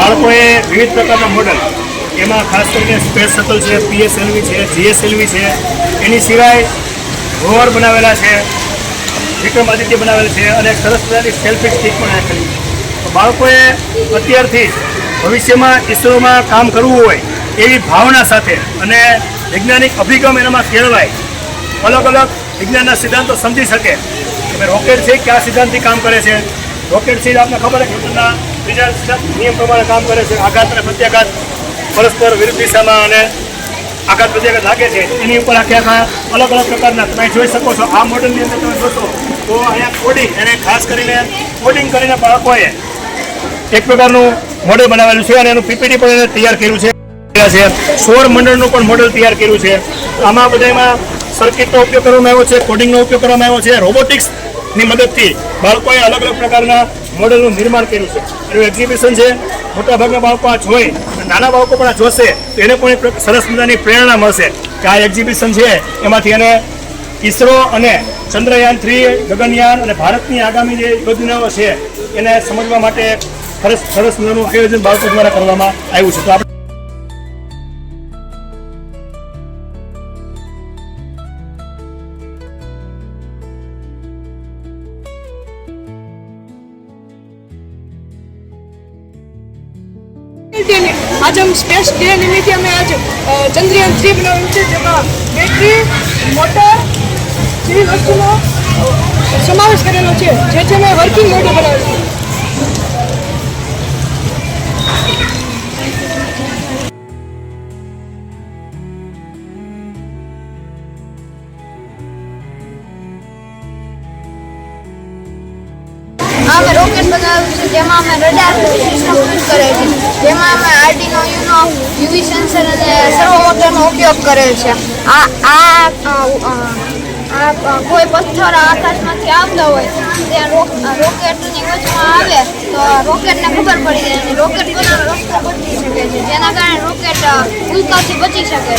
બાળકોએ વિવિધ પ્રકારના મોડલ, એમાં ખાસ કરીને સ્પેસ શટલ છે, PSLV છે, GSLV છે, એની સિવાય રોવર બનાવેલા છે, વિક્રમાદિત્ય બનાવેલ છે અને સરસ મજાની સેલ્ફી સ્ટિક પણ રાખેલી છે. તો બાળકોએ અત્યારથી ભવિષ્યમાં ઇસરોમાં કામ કરવું હોય એવી ભાવના સાથે અને વૈજ્ઞાનિક અભિગમ એનામાં કેળવાય, અલગ અલગ વિજ્ઞાનના સિદ્ધાંતો સમજી શકે. હવે રોકેટ છે કયા સિદ્ધાંતથી કામ કરે છે, રોકેટ છે આપને ખબર છે ન્યૂટનના ત્રીજા નિયમ પ્રમાણે કામ કરે છે, આઘાત અને પ્રત્યાઘાત પરસ્પર વિરુદ્ધ દિશામાં અને આઘાત પ્રત્યાઘાત લાગે છે, એની ઉપર આખા અલગ અલગ પ્રકારના તમે જોઈ શકો છો. આ મોડલની અંદર તમે જોશો તો અહીંયા કોડિંગ, એને ખાસ કરીને કોડિંગ કરીને બાળકોએ એક પ્રકારનું મોડેલ બનાવેલું છે અને એનું PPT પણ એને તૈયાર કર્યું છે. સૌર મંડળનું પણ મોડેલ તૈયાર કર્યું છે. આમાં બધામાં સર્કિટનો ઉપયોગ કરવામાં આવ્યો છે, કોડિંગનો ઉપયોગ કરવામાં આવ્યો છે, રોબોટિક્સની મદદથી બાળકોએ અલગ અલગ પ્રકારના મોડેલનું નિર્માણ કર્યું છે. એનું એક્ઝિબિશન છે. મોટાભાગના બાળકો આ જોઈ, નાના બાળકો પણ આ જોશે તો એને પણ એક સરસ મજાની પ્રેરણા મળશે કે આ એક્ઝિબિશન છે એમાંથી એને ઇસરો અને ચંદ્રયાન 3 ગગનયાન અને ભારતની આગામી જે યોજનાઓ છે એને સમજવા માટે સરસ મજાનું આયોજન બાળકો દ્વારા કરવામાં આવ્યું છે. તો આપણે आज हम स्पेस डे निमित्ते हमें आज चंद्रयान 3 बनाव्યું છે, જેમાં બેટરી, મોટર જેવી વસ્તુનો સમાવેશ કરેલો છે, જે છે મેં વર્કિંગ મોડલ બનાવ્યું છે. અમે રોકેટ બનાવ્યું છે, જેમાં અમે રડાર સિસ્ટમ યુઝ કરે છે, જેમાં અમે આર્ડિનો યુનો, યુવી સેન્સર અને સર્વો મોટરનો ઉપયોગ કરેલ છે. કોઈ પથ્થર આકાશમાંથી આવતા હોય તે રોકેટની વચમાં આવે તો રોકેટને ખબર પડી જાય અને રોકેટ પોતાનો રસ્તો બદલી શકે છે, જેના કારણે રોકેટ ઉલ્કાથી બચી શકે છે.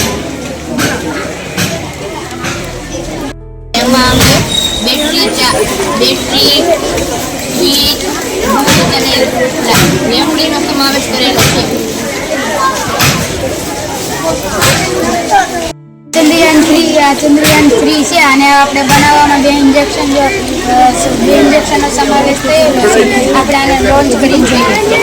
એમાં અમે બેટરી, હીટ, દૂધ અને લેમડીનો સમાવેશ કરેલો છે. ચંદ્રયાન 3 છે અને આપણે બનાવવામાં બે ઇન્જેક્શનનો સમાવેશ થયેલો છે. આપણે આને લોન્ચ કરી જોઈએ.